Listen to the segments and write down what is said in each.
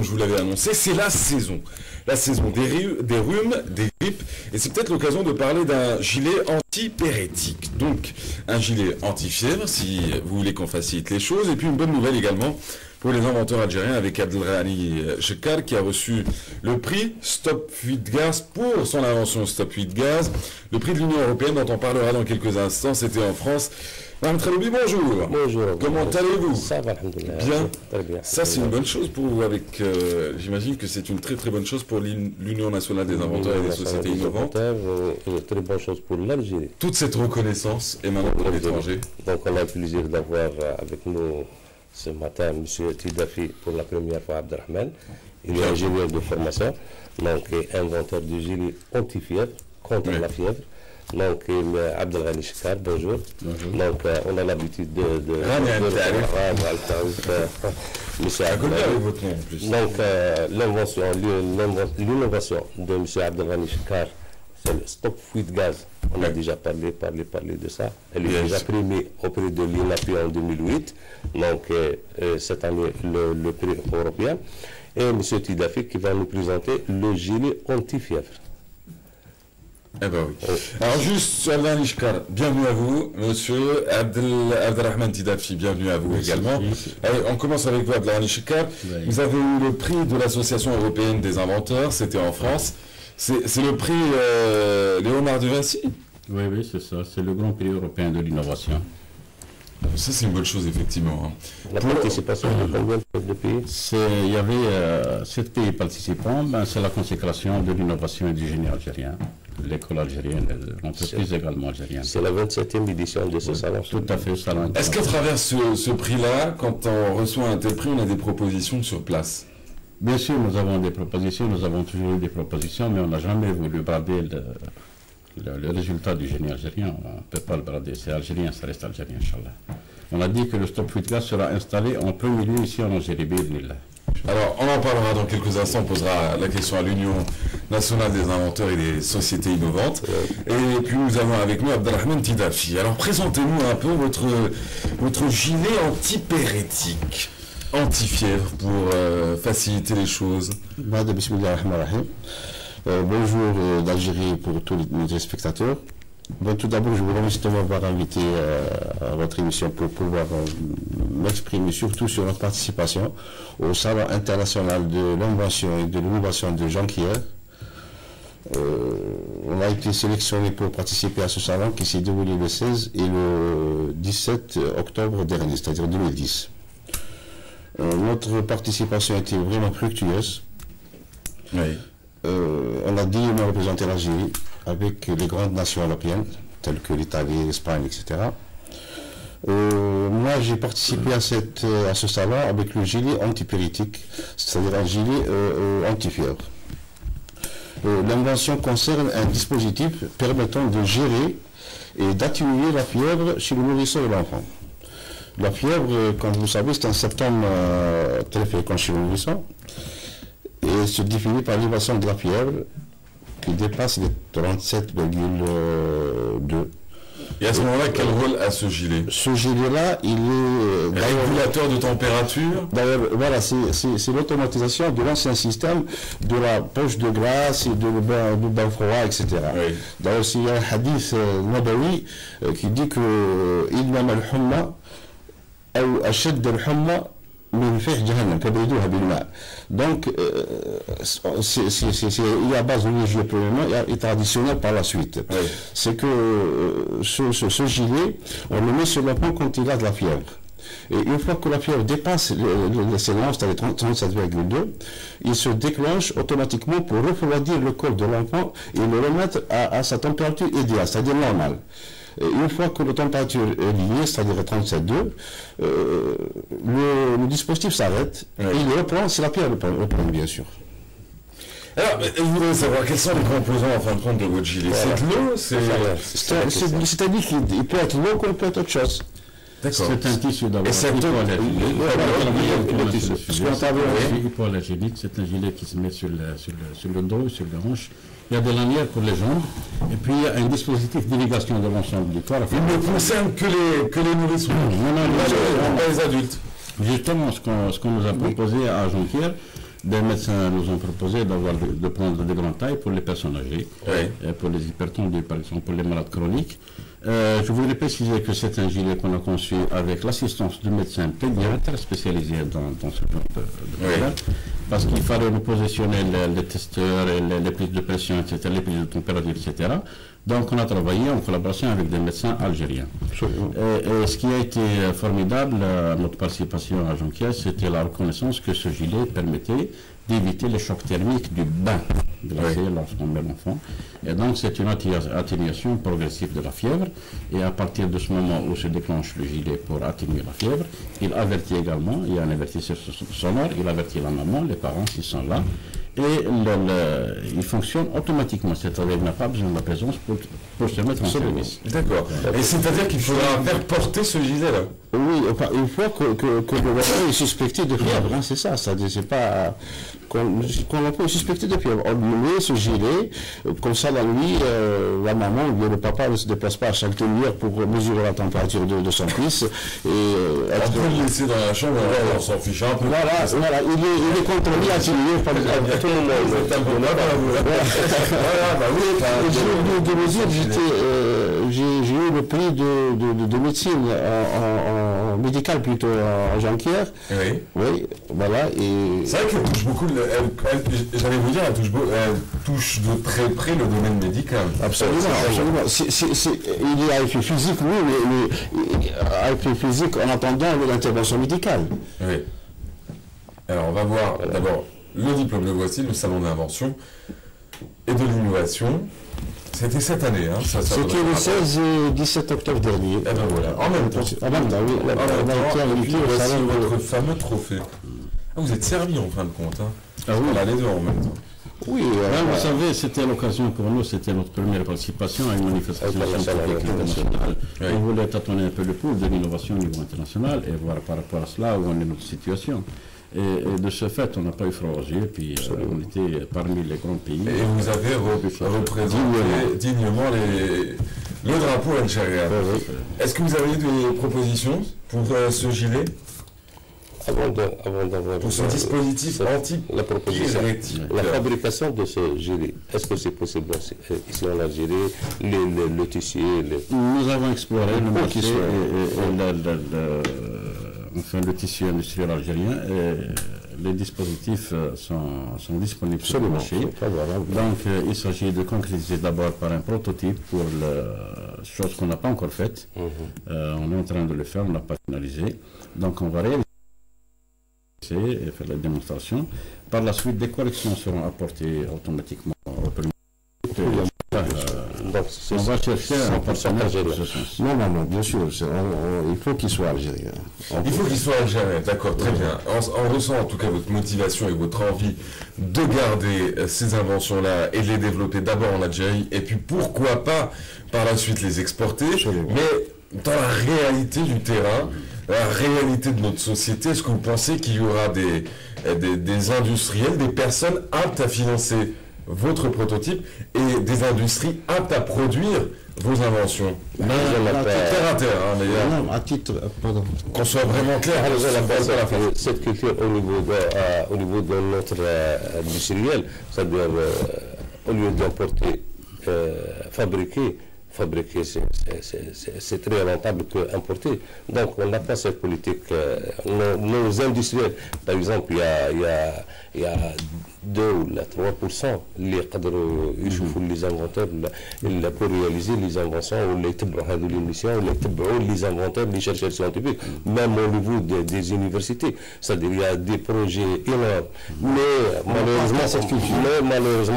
Je vous l'avais annoncé, c'est la saison. La saison des rhumes, des grippes, et c'est peut-être l'occasion de parler d'un gilet antipyrétique. Donc, un gilet anti-fièvre, si vous voulez qu'on facilite les choses, et puis une bonne nouvelle également pour les inventeurs algériens avec Abdelghani Chekkar qui a reçu le prix Stop Fuit de Gaz pour son invention Stop Fuit de Gaz, le prix de l'Union Européenne dont on parlera dans quelques instants, c'était en France. Mme Traloubi, bonjour. Bonjour. Comment allez-vous? Ça va, alhamdoulilah. Bien. Très bien. Ça, c'est une bonne chose pour vous. J'imagine que c'est une très très bonne chose pour l'Union nationale des inventeurs et des sociétés innovantes. Une très bonne chose pour l'Algérie. Toute cette reconnaissance est maintenant pour l'étranger. Donc, on a le plaisir d'avoir avec nous ce matin M. Tidafi pour la première fois, Abdelrahman. Il est ingénieur de formation, donc inventeur du gilet anti-fièvre, contre la fièvre. Donc, Abdelghani Chekkar, bonjour. Bonjour. Donc, on a l'habitude de Monsieur Abdelghani avec votre nom en plus. Donc, l'innovation de M. Abdelghani Chekkar, c'est le Stop Fuit de Gaz. On a déjà parlé de ça. Elle est déjà primée auprès de l'INAPI en 2008. Donc, cette année, le prix européen. Et M. Tidafi qui va nous présenter le gilet anti-fièvre. Eh ben oui. Alors juste, Abdelghani Chekkar, bienvenue à vous. Monsieur Abdelrahman Tidafi, bienvenue à vous également. Allez, on commence avec vous, Abdelghani Chekkar. Vous avez eu le prix de l'Association européenne des inventeurs, c'était en France. C'est le prix Léonard de Vinci? Oui, c'est ça. C'est le Grand Prix européen de l'innovation. Ça, c'est une bonne chose, effectivement. La participation de combien de pays? Il y avait 7 pays participants. C'est la consécration de l'innovation et du génie algérien. L'école algérienne, l'entreprise également algérienne. C'est la 27e édition de ce salon. Tout à fait, salon. Est-ce qu'à travers ce prix-là, quand on reçoit un tel prix, on a des propositions sur place? Bien sûr, nous avons des propositions, nous avons toujours eu des propositions, mais on n'a jamais voulu brader le résultat du génie algérien. On ne peut pas le brader, c'est algérien, ça reste algérien, Inch'Allah. On a dit que le Stop Fuit de Gaz sera installé en premier lieu ici en Algérie. Alors, on en parlera dans quelques instants, on posera la question à l'Union nationale des inventeurs et des sociétés innovantes. Et puis nous avons avec nous Abdelrahman Tidafi. Alors, présentez-nous un peu votre gilet antipyrétique, anti-fièvre, pour faciliter les choses. Bonjour d'Algérie pour tous les téléspectateurs. Bon, tout d'abord, je vous remercie de m'avoir invité à votre émission pour pouvoir m'exprimer surtout sur notre participation au Salon international de l'invention et de l'innovation de Jonquière. On a été sélectionné pour participer à ce salon qui s'est déroulé le 16 et le 17 octobre dernier, c'est-à-dire 2010. Notre participation a été vraiment fructueuse. Oui. On a dignement représenté l'Algérie avec les grandes nations européennes, telles que l'Italie, l'Espagne, etc. Moi, j'ai participé à ce salon avec le gilet antipyrétique, c'est-à-dire un gilet anti-fièvre. L'invention concerne un dispositif permettant de gérer et d'atténuer la fièvre chez le nourrisson et l'enfant. La fièvre, comme vous savez, c'est un symptôme très fréquent chez le nourrisson et se définit par l'élévation de la fièvre qui dépasse les 37,2. Et à ce moment-là, quel rôle a ce gilet? Ce gilet-là, il est régulateur de température. D'ailleurs, voilà, c'est l'automatisation de l'ancien système de la poche de glace et du bain froid, etc. Oui. D'ailleurs, il y a un hadith nabawi qui dit que إنما الحمى أو أشد الحمى من فيح جهنم كبيدوها بالماء. Donc, il y a base religieux premièrement et traditionnel par la suite. Oui. C'est que ce gilet, on le met sur le point quand il a de la fièvre. Et une fois que la fièvre dépasse ses normes, c'est-à-dire 37,2, il se déclenche automatiquement pour refroidir le corps de l'enfant et le remettre à sa température idéale, c'est-à-dire normale. Et une fois que la température est liée, c'est-à-dire 37,2, le dispositif s'arrête et il reprend, c'est la fièvre reprend bien sûr. Alors, je voudrais savoir quels sont les composants en fin de compte de votre gilet. Voilà. C'est de l'eau, c'est-à-dire qu'il peut être l'eau comme il peut être autre chose. D'accord. C'est un tissu d'abord. Et c'est hypoallergénique, c'est un gilet qui se met sur le dos, sur les hanches. Il y a des lanières pour les jambes, et puis il y a un dispositif d'irrigation de l'ensemble du corps. Il ne concerne que les nourrissons, pas les adultes. Justement, ce qu'on nous a proposé à Jonquière, Des médecins nous ont proposé de prendre de grandes tailles pour les personnes âgées, pour les hypertendus, par exemple, pour les malades chroniques. Je voudrais préciser que c'est un gilet qu'on a conçu avec l'assistance du médecin pédiatre spécialisé dans ce genre de problème, parce qu'il fallait nous positionner les testeurs, les prises de pression, etc., les prises de température, etc. Donc on a travaillé en collaboration avec des médecins algériens. Et ce qui a été formidable à notre participation à Jonquière, c'était la reconnaissance que ce gilet permettait d'éviter les chocs thermiques du bain glacé lorsqu'on met l'enfant. Et donc c'est une atténuation progressive de la fièvre. Et à partir de ce moment où se déclenche le gilet pour atténuer la fièvre, il avertit également, il y a un avertisseur sonore, il avertit la maman, les parents qui sont là. Et il fonctionne automatiquement, c'est-à-dire qu'il n'a pas besoin de la présence pour se mettre en service. D'accord. Et c'est-à-dire qu'il faudra faire porter ce gilet-là? Oui, une fois que le enfant est suspecté de fièvre, c'est ça, c'est pas qu'on l'enfant est suspecté de fièvre. On lui met ce gilet, comme ça la nuit, la maman ou bien le papa ne se déplace pas à chaque demi-heure pour mesurer la température de son fils. On peut le laisser dans la chambre, on s'en fiche un peu. Voilà, il est contrôlé, atténué par tout le monde. J'ai eu le prix de médecine en médical plutôt en Jonquière. Oui, voilà. C'est vrai qu'elle touche beaucoup, j'allais vous dire, elle touche de très près le domaine médical. Absolument. Il y a effet physique, oui, mais effet physique en attendant l'intervention médicale. Oui. Alors on va voir d'abord le diplôme de voici, le salon d'invention et de l'innovation. C'était cette année, hein? C'était le 16 et 17 octobre dernier. Et ben voilà, en même temps. En même temps, oui. Voici votre fameux trophée. Ah, vous êtes servi en fin de compte, hein? Ah oui. On a les deux en même temps. Oui, vous savez, c'était l'occasion pour nous, c'était notre première participation à une manifestation scientifique internationale. On voulait tâtonner un peu le pouls de l'innovation au niveau international et voir par rapport à cela où en est notre situation. Et de ce fait, on n'a pas eu froid aux yeux, puis on était parmi les grands pays. Et vous avez représenté dignement le drapeau algérien. Est-ce que vous avez eu des propositions pour ce gilet? Avant d'avoir pour ce dispositif la proposition, la fabrication de ce gilet, est-ce que c'est possible ici en Algérie, le tissu Nous avons exploré le marché et le tissu industriel algérien et les dispositifs sont disponibles sur le marché. Donc il s'agit de concrétiser d'abord par un prototype pour chose qu'on n'a pas encore faite. On est en train de le faire, on n'a pas finalisé. Donc on va réaliser et faire la démonstration. Par la suite, des corrections seront apportées automatiquement au premier. On va chercher un partenaire dans ce sens. Non, bien sûr, il faut qu'il soit algérien. Il faut qu'il soit algérien, d'accord, très bien. On ressent en tout cas votre motivation et votre envie de garder ces inventions-là et de les développer d'abord en Algérie et puis pourquoi pas par la suite les exporter. Mais dans la réalité du terrain, la réalité de notre société, est-ce que vous pensez qu'il y aura des industriels, des personnes aptes à financer votre prototype et des industries aptes à produire vos inventions? Terre à terre, à titre, pardon. Qu'on soit vraiment clair. Cette culture au niveau de notre industriel, c'est-à-dire au lieu d'importer, fabriquer, c'est très rentable qu'importer. Donc on n'a pas cette politique. Nos industriels, par exemple, il y a 2 ou 3% les cadres les inventeurs pour réaliser les inventions ou les inventeurs, les chercheurs scientifiques, même au niveau des universités. C'est-à-dire il y a des projets énormes. Mais malheureusement,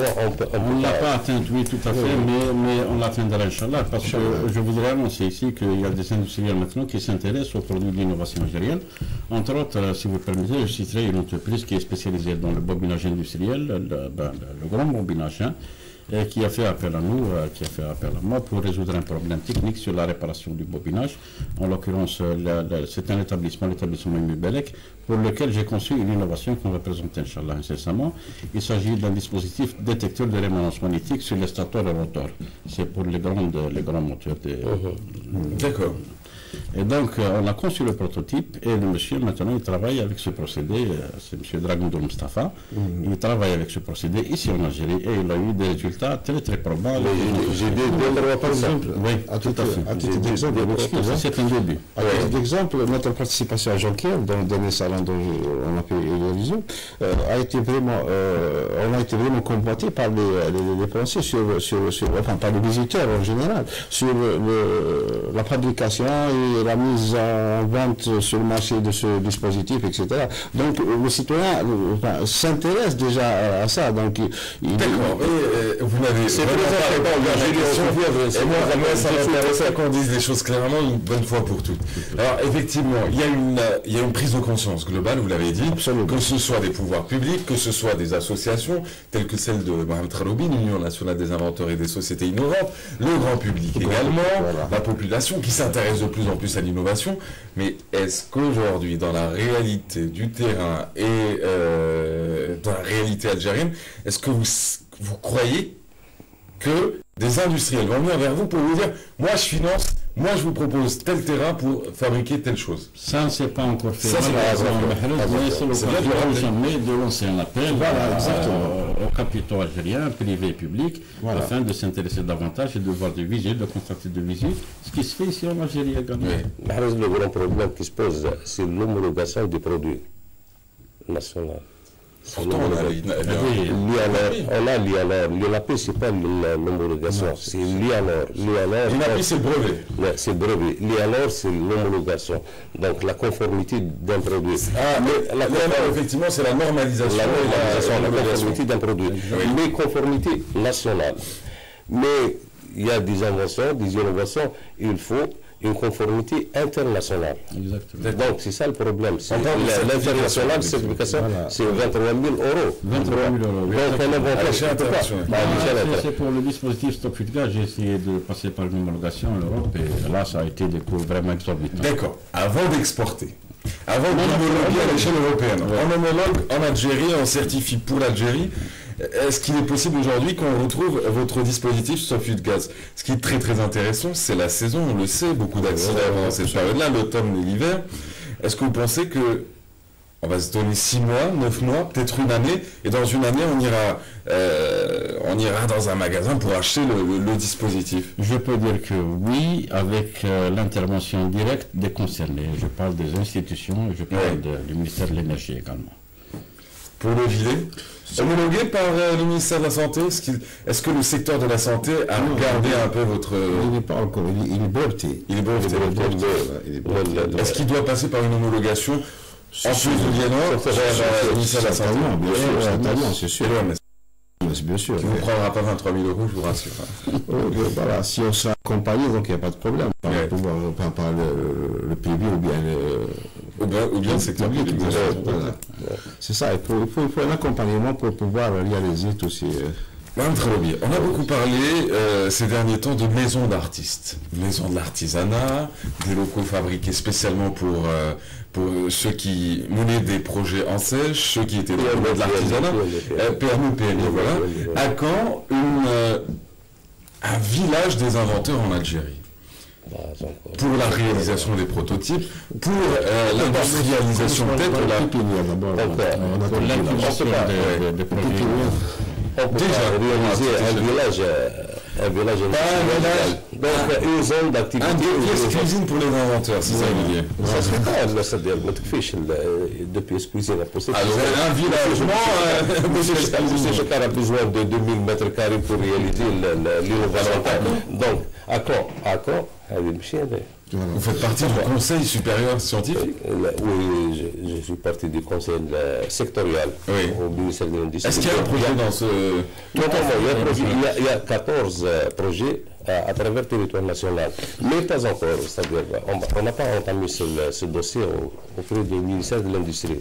on ne l'a pas atteint, oui, tout à fait, mais on l'atteindra, Inch'Allah, parce que je voudrais annoncer ici qu'il y a des industriels maintenant qui s'intéressent aux produits d'innovation algérienne. Entre autres, si vous permettez, je citerai une entreprise qui est spécialisée dans le bobinage industriel, le grand bobinage, qui a fait appel à nous, qui a fait appel à moi pour résoudre un problème technique sur la réparation du bobinage. En l'occurrence, c'est un l'établissement Imubelec, pour lequel j'ai conçu une innovation qu'on va présenter, Inch'Allah, incessamment. Il s'agit d'un dispositif détecteur de résonance magnétique sur les stateurs et rotors. C'est pour les grands moteurs. D'accord. Et donc, on a conçu le prototype et le monsieur, maintenant, il travaille avec ce procédé. C'est M. Dragondo Mustafa. Il travaille avec ce procédé ici en Algérie et il a eu des résultats très, très probables. J'ai des Par exemple, oui, tout à fait. À titre d'exemple, c'est un début. à titre d'exemple, notre participation à Jonquière, dans le dernier salon dont on a fait l'allusion, a été vraiment, on a été vraiment convoité par les Français, enfin par les visiteurs en général, sur la fabrication et la mise en vente sur le marché de ce dispositif, etc. Donc le citoyen s'intéresse déjà à ça. Donc, d'accord, mais vous n'avez et moi, ça m'intéresse qu'on dise les choses clairement une bonne fois pour toutes. Alors effectivement, il y a une prise de conscience globale, vous l'avez dit, que ce soit des pouvoirs publics, que ce soit des associations telles que celle de Mohamed Traloubi, l'Union nationale des inventeurs et des sociétés innovantes, le grand public également, la population qui s'intéresse de plus en plus à l'innovation. Mais est-ce qu'aujourd'hui, dans la réalité du terrain et dans la réalité algérienne, est-ce que vous croyez que des industriels vont venir vers vous pour vous dire « Moi, je finance, moi, je vous propose tel terrain pour fabriquer telle chose ». Ça, c'est pas encore fait. Ça, c'est l'occasion de lancer un appel aux capitaux algériens, privés et publics, afin de s'intéresser davantage et de voir des visites, de constater des visites, ce qui se fait ici en Algérie également. Le grand problème qui se pose, c'est l'homologation des produits nationaux. Pourtant, on a l'INAP, ce n'est pas l'homologation, c'est l'INAP. L'INAP, c'est le brevet. C'est le brevet. L'INAP, c'est l'homologation. Donc la conformité d'un produit. Mais effectivement, c'est la normalisation. La conformité d'un produit. Mais conformité nationale. Mais il y a des inventions, des innovations, il faut une conformité internationale. Exactement. Donc c'est ça le problème. L'international, certification, c'est 23 000 euros. 23 000 euros. Donc un inventeur international. C'est pour le dispositif Stop Fuite Gaz, j'ai essayé de passer par une homologation en Europe et là ça a été des coûts vraiment exorbitants. D'accord. Avant d'exporter, avant d'homologuer à l'échelle européenne, on homologue en Algérie, on certifie pour l'Algérie. Est-ce qu'il est possible aujourd'hui qu'on retrouve votre dispositif Stop Fuite Gaz? Ce qui est très très intéressant, c'est la saison, on le sait, beaucoup d'accidents pendant cette période-là, l'automne et l'hiver. Est-ce que vous pensez que on va se donner 6 mois, 9 mois, peut-être une année, et dans une année on ira dans un magasin pour acheter le dispositif? Je peux dire que oui, avec l'intervention directe des concernés. Je parle des institutions, je parle du ministère de l'Énergie également. Pour le gilet, homologué par le ministère de la Santé, est-ce que le secteur de la santé a regardé un peu votre... Il n'est pas encore, il est breveté. Il est breveté. Est-ce qu'il doit passer par une homologation en plus de l'INO vers le ministère de la Santé? Certainement, c'est sûr. Bien sûr. Qui ne vous prendra pas 23 000 euros, je vous rassure. Voilà, si on sera accompagné, donc il n'y a pas de problème. Par le privé ou bien le secteur public. C'est ça, il faut un accompagnement pour pouvoir réaliser tous ces... Madame Traloubi, on a beaucoup parlé ces derniers temps de maisons d'artistes, maisons de l'artisanat, des locaux fabriqués spécialement pour ceux qui menaient des projets en sèche, ceux qui étaient dans le domaine de l'artisanat, PME, voilà. À quand un village des inventeurs en Algérie? Pour la réalisation des prototypes, pour l'industrialisation peut-être, déjà réaliser un village industriel, donc une zone d'activité. Une pièce cuisine pour les inventeurs, c'est ça que vous dites. Ça serait pas, c'est-à-dire, deux pièces cuisine à poser. Alors, un village, M. Chekar a besoin de 2000 mètres carrés pour réaliser l'innovation. Donc, à quand vous faites partie du Conseil supérieur scientifique? Oui, je suis partie du Conseil sectoriel au ministère de l'Industrie. Est-ce qu'il y a un projet dans ce... Il y a 14 projets à travers le territoire national, mais pas encore. C'est-à-dire, on n'a pas entamé ce dossier auprès du ministère de l'Industrie.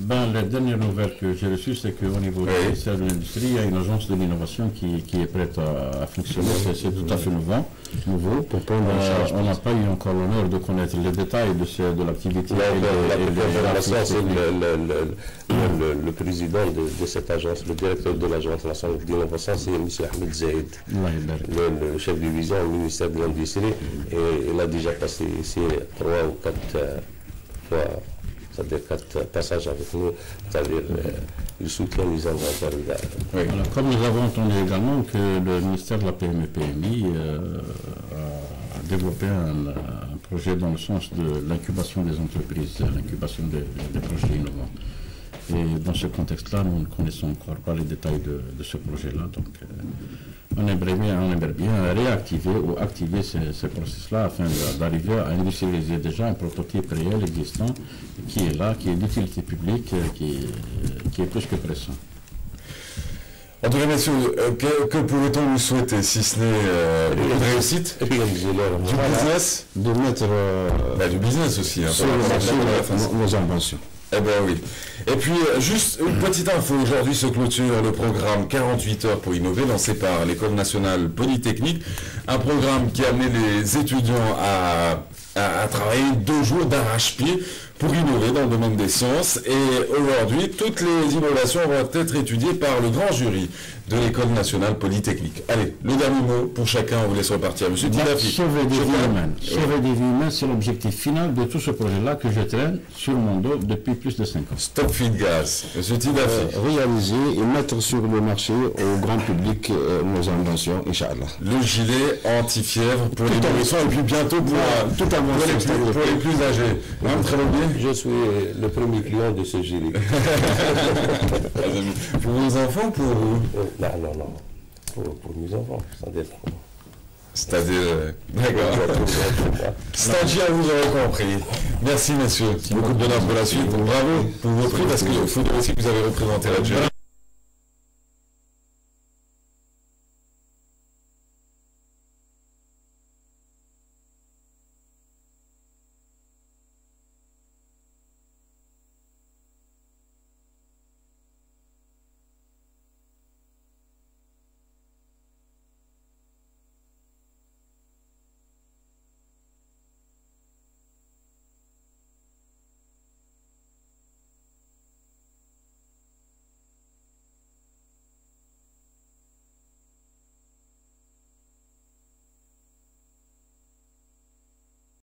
La dernière nouvelle que j'ai reçue, c'est qu'au niveau du ministère de l'Industrie, il y a une agence de l'innovation qui est prête à fonctionner. C'est tout à fait nouveau. On n'a pas eu encore l'honneur de connaître les détails de l'activité. Le président de cette agence, le directeur de l'agence nationale d'innovation, c'est M. Ahmed Zaid, le chef de division au ministère de l'Industrie. Et il a déjà passé ici 3 ou 4 fois. C'est-à-dire 4 passages avec nous, c'est-à-dire le soutien des inventaires. Alors, comme nous avons entendu également que le ministère de la PME-PMI a développé un projet dans le sens de l'incubation des entreprises, l'incubation des projets innovants. Et dans ce contexte-là, nous ne connaissons encore pas les détails de ce projet-là. Donc, on aimerait bien réactiver ou activer ce processus-là afin d'arriver à industrialiser déjà un prototype réel existant qui est là, qui est d'utilité publique, qui est plus que pressant. En tout cas, messieurs, que pouvait-on vous souhaiter, si ce n'est une réussite du business, de mettre du business aussi, sur le marché nos inventions. Eh bien oui. Et puis, juste une petite info, aujourd'hui se clôture le programme 48 heures pour innover, lancé par l'École nationale polytechnique. Un programme qui a amené les étudiants à travailler 2 jours d'arrache-pied pour innover dans le domaine des sciences. Et aujourd'hui, toutes les innovations vont être étudiées par le grand jury de l'École nationale polytechnique. Allez, le dernier mot pour chacun, on vous laisse repartir. Monsieur Tidafi. Sauver des vies humaines. Sauver des vies humaines, c'est l'objectif final de tout ce projet-là que je traîne sur mon dos depuis plus de 5 ans. Stop Feed Gas. Monsieur Tidafi. Réaliser et mettre sur le marché au grand public nos inventions, Inch'Allah. Le gilet anti-fièvre pour les nourrissons et puis bientôt pour les plus âgés. Très bien. Je suis le premier client de ce gilet. Pour vos enfants, pour vous? Non. Pour mes enfants, c'est-à-dire, d'accord. Stagiaire, vous aurez compris. Merci, messieurs. Beaucoup de bonheur pour la suite. Bravo pour vos prix, parce qu'il faut dire aussi que vous avez représenté l'Algérie.